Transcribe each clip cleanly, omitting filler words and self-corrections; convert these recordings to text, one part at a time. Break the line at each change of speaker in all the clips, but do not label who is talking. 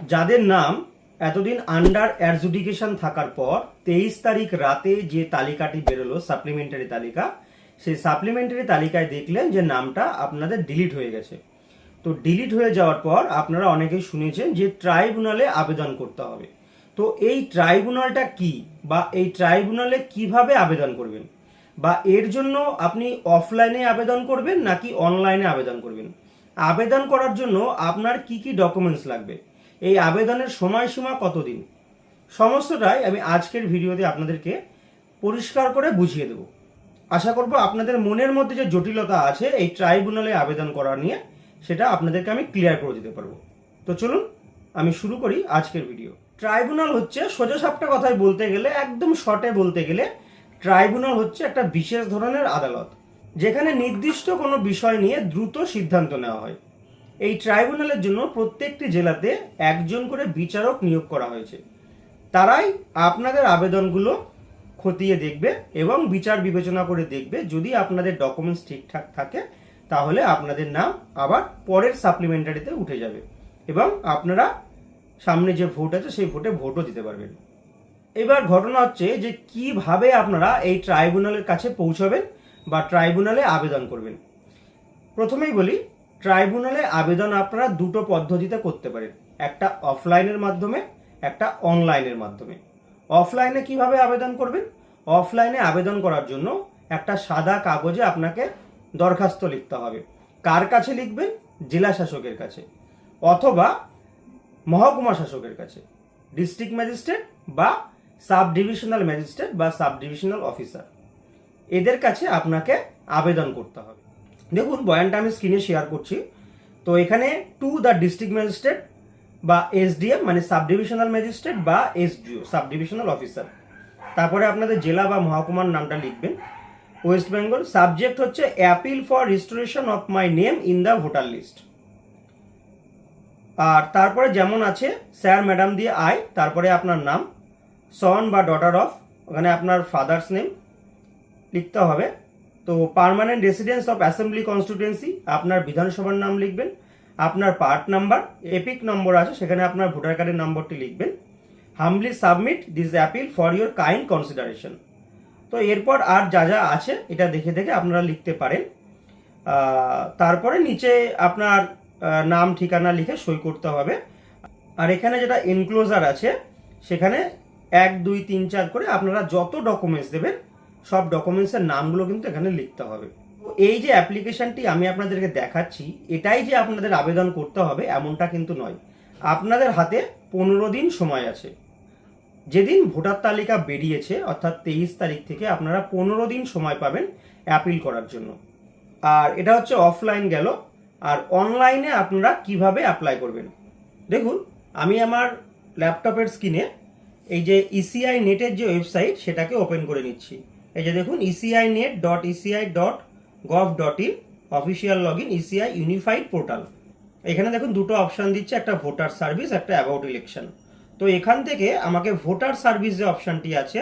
যাদের নাম এতদিন আন্ডার অ্যাডজুডিকেশন থাকার পর 23 তারিখ রাতে যে তালিকাটি বেরোলো সাপ্লিমেন্টারি তালিকা, সেই সাপ্লিমেন্টারি তালিকায় দেখলেন যে নামটা আপনাদের ডিলিট হয়ে গেছে। তো ডিলিট হয়ে যাওয়ার পর আপনারা অনেকেই শুনেছেন যে ট্রাইব্যুনালে আবেদন করতে হবে। তো এই ট্রাইব্যুনালটা কি, বা এই ট্রাইব্যুনালে কিভাবে আবেদন করবেন, বা এর জন্য আপনি অফলাইনে আবেদন করবেন নাকি অনলাইনে আবেদন করবেন, আবেদন করার জন্য আপনার কি কি ডকুমেন্টস লাগবে, এই আবেদনের সময়সীমা কতদিন, সমস্তটাই আমি আজকের ভিডিওতে আপনাদেরকে পরিষ্কার করে বুঝিয়ে দেব। আশা করব আপনাদের মনের মধ্যে যে জটিলতা আছে এই ট্রাইব্যুনালে আবেদন করা নিয়ে, সেটা আপনাদেরকে আমি ক্লিয়ার করে দিতে পারবো। তো চলুন আমি শুরু করি আজকের ভিডিও। ট্রাইব্যুনাল হচ্ছে, সোজাসাপটা কথায় বলতে গেলে, একদম শর্টে বলতে গেলে, ট্রাইব্যুনাল হচ্ছে একটা বিশেষ ধরনের আদালত, যেখানে নির্দিষ্ট কোনো বিষয় নিয়ে দ্রুত সিদ্ধান্ত নেওয়া হয়। এই ট্রাইব্যুনালের জন্য প্রত্যেকটি জেলাতে একজন করে বিচারক নিয়োগ করা হয়েছে। তারাই আপনাদের আবেদনগুলো খতিয়ে দেখবে এবং বিচার বিবেচনা করে দেখবে। যদি আপনাদের ডকুমেন্টস ঠিকঠাক থাকে তাহলে আপনাদের নাম আবার পরের সাপ্লিমেন্টারিতে উঠে যাবে এবং আপনারা সামনে যে ভোট আছে সেই ভোটে ভোটও দিতে পারবেন। এবার ঘটনা হচ্ছে যে কিভাবে আপনারা এই ট্রাইব্যুনালের কাছে পৌঁছাবেন বা ট্রাইব্যুনালে আবেদন করবেন। প্রথমেই বলি, ট্রাইব্যুনালে আবেদন আপনারা দুটো পদ্ধতিতে করতে পারেন, একটা অফলাইনের মাধ্যমে, একটা অনলাইনের মাধ্যমে। অফলাইনে কিভাবে আবেদন করবেন? অফলাইনে আবেদন করার জন্য একটা সাদা কাগজে আপনাকে দরখাস্ত লিখতে হবে। কার কাছে লিখবেন? জেলা শাসকের কাছে অথবা মহকুমা শাসকের কাছে, ডিস্ট্রিক্ট ম্যাজিস্ট্রেট বা সাব ডিভিশনাল ম্যাজিস্ট্রেট বা সাব ডিভিশনাল অফিসার, এদের কাছে আপনাকে আবেদন করতে হবে। দেখুন বয়ানটা আমি স্ক্রিনে শেয়ার করছি। তো এখানে টু দ্য ডিস্ট্রিক্ট ম্যাজিস্ট্রেট বা এসডিএম মানে সাব ডিভিশনাল ম্যাজিস্ট্রেট বা এসডিও সাব ডিভিশনাল অফিসার, তারপরে আপনাদের জেলা বা মহকুমার নামটা লিখবেন। ওয়েস্ট বেঙ্গল, সাবজেক্ট হচ্ছে appeal for restoration of my name in the voter list. আর তারপরে যেমন আছে স্যার ম্যাডাম দিয়ে আই, তারপরে আপনার নাম, সন বা ডটার অফ, ওখানে আপনার ফাদার্স নেম লিখতে হবে। তো permanent residence of assembly constituency, আপনার বিধানসভার নাম লিখবেন। আপনার পার্ট নাম্বার, এপিক নম্বর আছে সেখানে আপনার ভোটার কার্ডের নম্বরটি লিখবেন। হামলি submit this appeal for your kind consideration. তো এরপর আর যা যা আছে এটা দেখে দেখে আপনারা লিখতে পারেন। তারপরে নিচে আপনার নাম ঠিকানা লিখে সই করতে হবে। আর এখানে যেটা এনক্লোজার আছে সেখানে 1 2 3 4 করে আপনারা যত ডকুমেন্টস দেবেন সব ডকুমেন্টসের নামগুলো কিন্তু এখানে লিখতে হবে। এই যে অ্যাপ্লিকেশনটি আমি আপনাদেরকে দেখাচ্ছি, এটাই যে আপনাদের আবেদন করতে হবে এমনটা কিন্তু নয়। আপনাদের হাতে 15 দিন সময় আছে। যেদিন ভোটার তালিকা বেরিয়েছে অর্থাৎ 23 তারিখ থেকে আপনারা 15 দিন সময় পাবেন অ্যাপিল করার জন্য। আর এটা হচ্ছে অফলাইন গেল। আর অনলাইনে আপনারা কিভাবে অ্যাপ্লাই করবেন, দেখুন আমি আমার ল্যাপটপের স্ক্রিনে এই যে ইসিআই নেটের যে ওয়েবসাইট সেটাকে ওপেন করে নিচ্ছি। এই যে দেখুন eci.eci.gov.in official log in ECI unified portal. এখানে দেখুন দুটো অপশান দিচ্ছে, একটা ভোটার সার্ভিস, একটা অ্যাবাউট ইলেকশন। তো এখান থেকে আমাকে ভোটার সার্ভিস যে অপশানটি আছে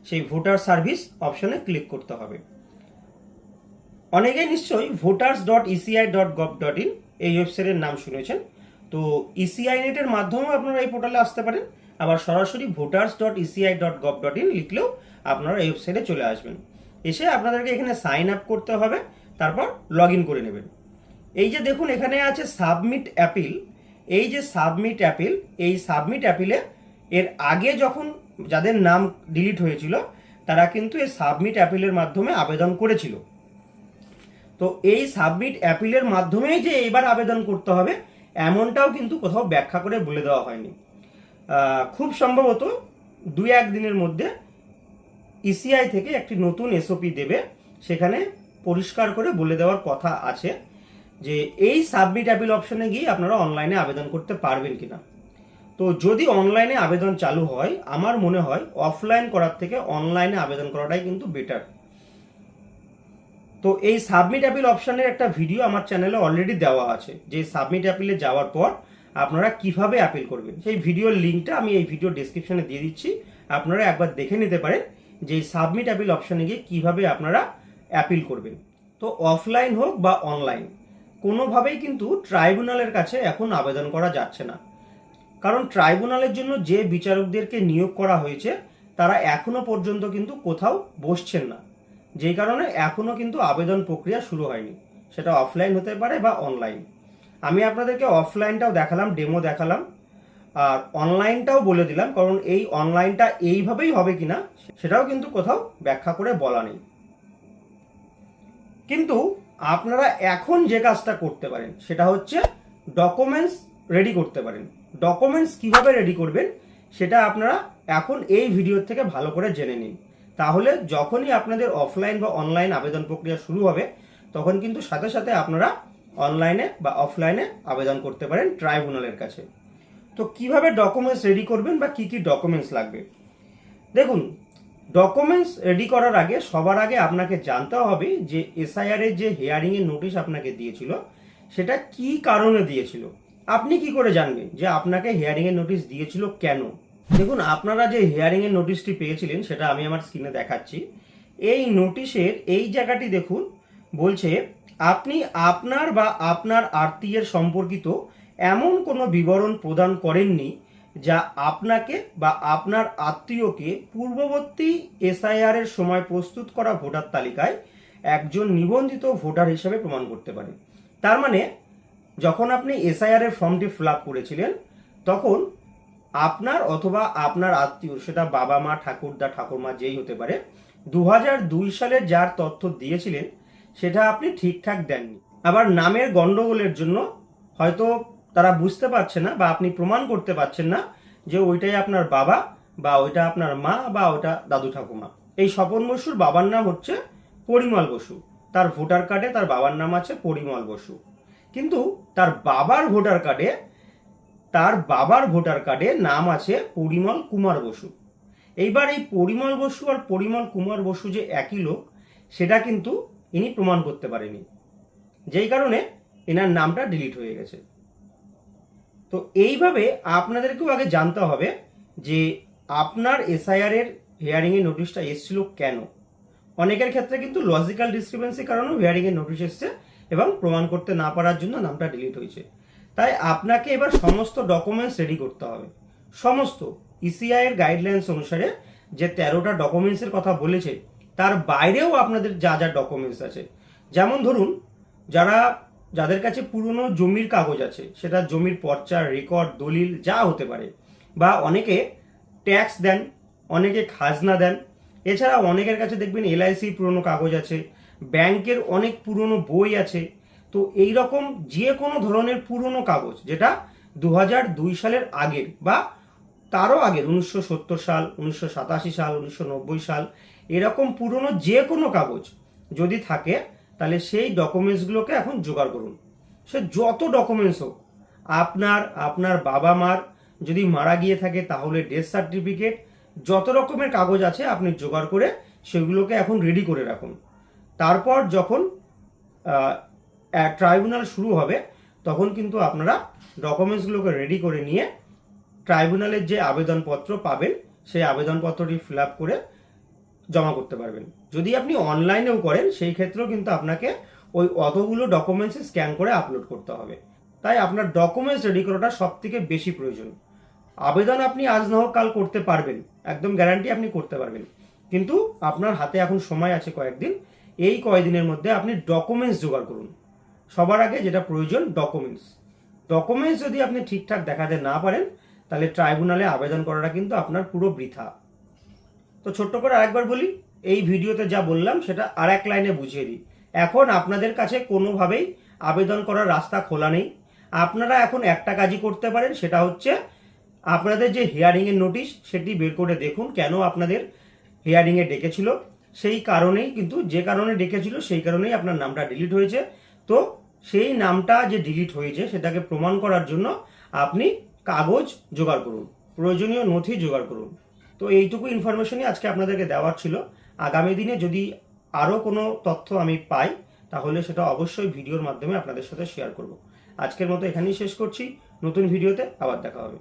সেই ভোটার সার্ভিস অপশানে ক্লিক করতে হবে। অনেকেই নিশ্চয়ই voters.eci.gov.in এই ওয়েবসাইটের নাম শুনেছেন। তো ইসিআই নেটের মাধ্যমেও আপনারা এই পোর্টালে আসতে পারেন, আবার সরাসরি voters.eci.gov.in লিখলেও আপনারা এই ওয়েবসাইটে চলে আসবেন। এসে আপনাদেরকে এখানে সাইন আপ করতে হবে, তারপর লগ ইন করে নেবেন। এই যে দেখুন এখানে আছে সাবমিট অ্যাপিল। এই যে সাবমিট অ্যাপিল, এই সাবমিট অ্যাপিলে এর আগে যখন যাদের নাম ডিলিট হয়েছিল তারা কিন্তু এই সাবমিট অ্যাপিলের মাধ্যমে আবেদন করেছিল। তো এই সাবমিট অ্যাপিলের মাধ্যমেই যে এবার আবেদন করতে হবে এমনটাও কিন্তু কোথাও ব্যাখ্যা করে বলে দেওয়া হয়নি। খুব সম্ভবত 2-1 দিনের মধ্যে ইসিআই থেকে একটি নতুন এসওপি দেবে, সেখানে পরিষ্কার করে বলে দেওয়ার কথা আছে যে এই সাবমিট অ্যাপিল অপশনে গিয়ে আপনারা অনলাইনে আবেদন করতে পারবেন কিনা। তো যদি অনলাইনে আবেদন চালু হয়, আমার মনে হয় অফলাইন করার থেকে অনলাইনে আবেদন করাটাই কিন্তু বেটার। তো এই সাবমিট অ্যাপিল অপশানের একটা ভিডিও আমার চ্যানেলে অলরেডি দেওয়া আছে, যে সাবমিট অ্যাপিলে যাওয়ার পর আপনারা কিভাবে অ্যাপিল করবেন। সেই ভিডিওর লিঙ্কটা আমি এই ভিডিও ডেসক্রিপশনে দিয়ে দিচ্ছি, আপনারা একবার দেখে নিতে পারেন যে এই সাবমিট অ্যাপিল অপশানে গিয়ে কীভাবে আপনারা অ্যাপিল করবেন। তো অফলাইন হোক বা অনলাইন, কোনোভাবেই কিন্তু ট্রাইব্যুনালের কাছে এখন আবেদন করা যাচ্ছে না। কারণ ট্রাইব্যুনালের জন্য যে বিচারকদেরকে নিয়োগ করা হয়েছে তারা এখনো পর্যন্ত কিন্তু কোথাও বসছেন না, যেই কারণে এখনো কিন্তু আবেদন প্রক্রিয়া শুরু হয়নি। সেটা অফলাইন হতে পারে বা অনলাইন। আমি আপনাদেরকে অফলাইনটাও দেখালাম, ডেমো দেখালাম, আর অনলাইনটাও বলে দিলাম, কারণ এই অনলাইনটা এইভাবেই হবে কিনা সেটাও কিন্তু কোথাও ব্যাখ্যা করে বলা নেই। কিন্তু আপনারা এখন যে কাজটা করতে পারেন সেটা হচ্ছে ডকুমেন্টস রেডি করতে পারেন। ডকুমেন্টস কিভাবে রেডি করবেন সেটা আপনারা এখন এই ভিডিও থেকে ভালো করে জেনে নিন। তাহলে যখনই আপনাদের অফলাইন বা অনলাইন আবেদন প্রক্রিয়া শুরু হবে তখন কিন্তু সাথে সাথে আপনারা অনলাইনে বা অফলাইনে আবেদন করতে পারেন ট্রাইব্যুনালের কাছে। তো কিভাবে ডকুমেন্টস রেডি করবেন বা কি কি ডকুমেন্টস লাগবে, দেখুন, ডকুমেন্টস রেডি করার আগে সবার আগে আপনাকে জানতে হবে যে এসআইআর এর যে হিয়ারিং এর নোটিশ আপনাকে দিয়েছিল সেটা কি কারণে দিয়েছিল। আপনি কি করে জানবেন যে আপনাকে হিয়ারিং এর নোটিশ দিয়েছিল কেন? দেখুন, আপনারা যে হিয়ারিং এর নোটিশটি পেয়েছিলেন সেটা আমি আমার স্ক্রিনে দেখাচ্ছি। এই নোটিশের এই জায়গাটি দেখুন, বলছে আপনি আপনার বা আপনার আত্মীয়ের সম্পর্কিত এমন কোনো বিবরণ প্রদান করেননি যা আপনাকে বা আপনার আত্মীয়কে পূর্ববর্তী এসআইআর এর সময় প্রস্তুত করা ভোটার তালিকায় একজন নিবন্ধিত ভোটার হিসেবে প্রমাণ করতে পারে। তার মানে যখন আপনি এসআইআর এর ফর্মটি ফিল আপ করেছিলেন তখন আপনার অথবা আপনার আত্মীয়, সেটা বাবা মা, ঠাকুরদা, ঠাকুরমা যেই হতে পারে, 2002 সালে যার তথ্য দিয়েছিলেন সেটা আপনি ঠিকঠাক দেননি। আবার নামের গন্ডগোলের জন্য হয়তো তারা বুঝতে পারছে না বা আপনি প্রমাণ করতে পারছেন না যে ওইটাই আপনার বাবা বা ওইটা আপনার মা বা ওইটা দাদু ঠাকুমা। এই স্বপন বসুর বাবার নাম হচ্ছে পরিমল বসু, তার ভোটার কার্ডে তার বাবার নাম আছে পরিমল বসু, কিন্তু তার বাবার ভোটার কার্ডে নাম আছে পরিমল কুমার বসু। এইবার এই পরিমল বসু আর পরিমল কুমার বসু যে একই লোক সেটা কিন্তু ইনি প্রমাণ করতে পারেনি, যেই কারণে এনার নামটা ডিলিট হয়ে গেছে। তো এইভাবে আপনাদেরকেও আগে জানতে হবে যে আপনার এসআইআর এর হিয়ারিং এর নোটিশটা এসেছিল কেন। অনেকের ক্ষেত্রে কিন্তু লজিক্যাল ডিসক্রিপেন্সির কারণেও হিয়ারিং এর নোটিশ এসছে এবং প্রমাণ করতে না পারার জন্য নামটা ডিলিট হয়েছে। তাই আপনাকে এবার সমস্ত ডকুমেন্টস রেডি করতে হবে। সমস্ত ইসিআই এর গাইডলাইন্স অনুসারে যে 13টা ডকুমেন্টসের কথা বলেছে তার বাইরেও আপনাদের যা যা ডকুমেন্টস আছে, যেমন ধরুন যাদের কাছে পুরনো জমির কাগজ আছে, সেটা জমির পর্চা, রেকর্ড, দলিল যা হতে পারে, বা অনেকে ট্যাক্স দেন, অনেকে খাজনা দেন, এছাড়া অনেকের কাছে দেখবেন এলআইসি পুরনো কাগজ আছে, ব্যাংকের অনেক পুরনো বই আছে। তো এই রকম যে কোনো ধরনের পুরনো কাগজ যেটা 2002 সালের আগের বা তারও আগের, 1970 সাল, 1987 সাল, 1990 সাল, এরকম পুরনো যে কোনো কাগজ যদি থাকে তাহলে সেই ডকুমেন্টসগুলোকে এখন জোগাড় করুন। সে যত ডকুমেন্টস হোক, আপনার বাবা মার যদি মারা গিয়ে থাকে তাহলে ডেথ সার্টিফিকেট, যত রকমের কাগজ আছে আপনি জোগাড় করে সেগুলোকে এখন রেডি করে রাখুন। তারপর যখন ট্রাইব্যুনাল শুরু হবে তখন কিন্তু আপনারা ডকুমেন্টসগুলোকে রেডি করে নিয়ে ট্রাইব্যুনালের যে আবেদনপত্র পাবেন সেই আবেদনপত্রটি ফিল আপ করে জমা করতে পারবেন। যদি আপনি অনলাইনেও করেন সেই ক্ষেত্রেও কিন্তু আপনাকে ওই অতগুলো ডকুমেন্টস স্ক্যান করে আপলোড করতে হবে। তাই আপনার ডকুমেন্টস রেডি করাটা সব থেকে বেশি প্রয়োজন। আবেদন আপনি আজ না হোক কাল করতে পারবেন, একদম গ্যারান্টি আপনি করতে পারবেন, কিন্তু আপনার হাতে এখন সময় আছে কয়েকদিন। এই কয়েকদিনের মধ্যে আপনি ডকুমেন্টস জোগাড় করুন। সবার আগে যেটা প্রয়োজন ডকুমেন্টস যদি আপনি ঠিকঠাক দেখাতে না পারেন তাহলে ট্রাইব্যুনালে আবেদন করাটা কিন্তু আপনার পুরো বৃথা। তো ছোট্ট করে আরেকবার বলি, এই ভিডিওতে যা বললাম সেটা আর এক লাইনে বুঝিয়ে দিই। এখন আপনাদের কাছে কোনোভাবেই আবেদন করার রাস্তা খোলা নেই। আপনারা এখন একটা কাজই করতে পারেন, সেটা হচ্ছে আপনাদের যে হিয়ারিং এর নোটিশ সেটি বের করে দেখুন কেন আপনাদের হিয়ারিং এ ডেকেছিল। সেই কারণেই কিন্তু, যে কারণে ডেকেছিল সেই কারণেই আপনার নামটা ডিলিট হয়েছে। তো সেই নামটা যে ডিলিট হয়েছে সেটাকে প্রমাণ করার জন্য আপনি কাগজ জোগাড় করুন, প্রয়োজনীয় নথি জোগাড় করুন। তো এইটুকু ইনফরমেশনই আজকে আপনাদেরকে দেওয়ার ছিল। আগামী দিনে যদি আরও কোনো তথ্য আমি পাই তাহলে সেটা অবশ্যই ভিডিওর মাধ্যমে আপনাদের সাথে শেয়ার করব। আজকের মতো এখানেই শেষ করছি, নতুন ভিডিওতে আবার দেখা হবে।